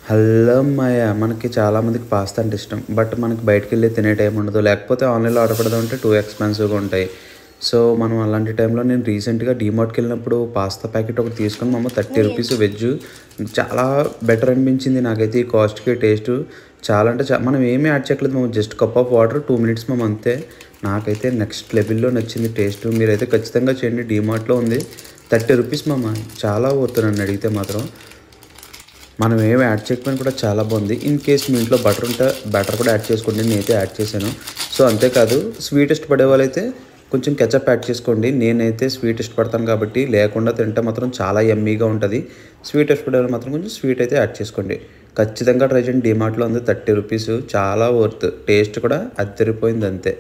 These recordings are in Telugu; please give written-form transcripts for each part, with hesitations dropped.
హలో అమ్మాయ, మనకి చాలామందికి పాస్తా అంటే ఇష్టం. బట్ మనకి బయటకెళ్ళి తినే టైం ఉండదు. లేకపోతే ఆన్లైన్లో ఆర్డర్ పెడదామంటే టూ ఎక్స్పెన్సివ్గా ఉంటాయి. సో మనం అలాంటి టైంలో నేను రీసెంట్గా డీమార్ట్కి వెళ్ళినప్పుడు పాస్తా ప్యాకెట్ ఒకటి తీసుకొని మా అమ్మ 30 రూపీస్ వెజ్ చాలా బెటర్ అనిపించింది నాకైతే. ఈ కాస్ట్కి టేస్ట్ చాలా అంటే మనం ఏమీ యాడ్ చేయట్లేదు. మేము just cup of water 2 minutes మేము అంతే. నాకైతే నెక్స్ట్ లెవెల్లో నచ్చింది టేస్ట్. మీరైతే ఖచ్చితంగా చేయండి. డీమార్ట్లో ఉంది 30 రూపీస్ మామ. చాలా పోతున్నాను అడిగితే మాత్రం. మనం ఏమి యాడ్ చేయకపోయినా కూడా చాలా బాగుంది. ఇన్ కేస్ మీ ఇంట్లో బటర్ ఉంటే బటర్ కూడా యాడ్ చేసుకోండి. నేనైతే యాడ్ చేశాను. సో అంతేకాదు, స్వీట్ ఇష్టపడే వాళ్ళైతే కొంచెం కెచప్ యాడ్ చేసుకోండి. నేనైతే స్వీట్ ఇష్టపడతాను కాబట్టి లేకుండా తింటే మాత్రం చాలా యమ్మీగా ఉంటుంది. స్వీట్ ఇష్టపడే వాళ్ళు మాత్రం కొంచెం స్వీట్ అయితే యాడ్ చేసుకోండి. ఖచ్చితంగా ట్రై చేయండి. డీమార్ట్లో ఉంది 30 రూపీస్. చాలా వర్త్. టేస్ట్ కూడా అదిరిపోయింది అంతే.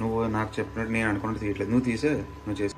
నువ్వు నాకు చెప్పినట్టు నేను అనుకున్నట్టు తీయట్లేదు. నువ్వు తీసే, నువ్వు చేసి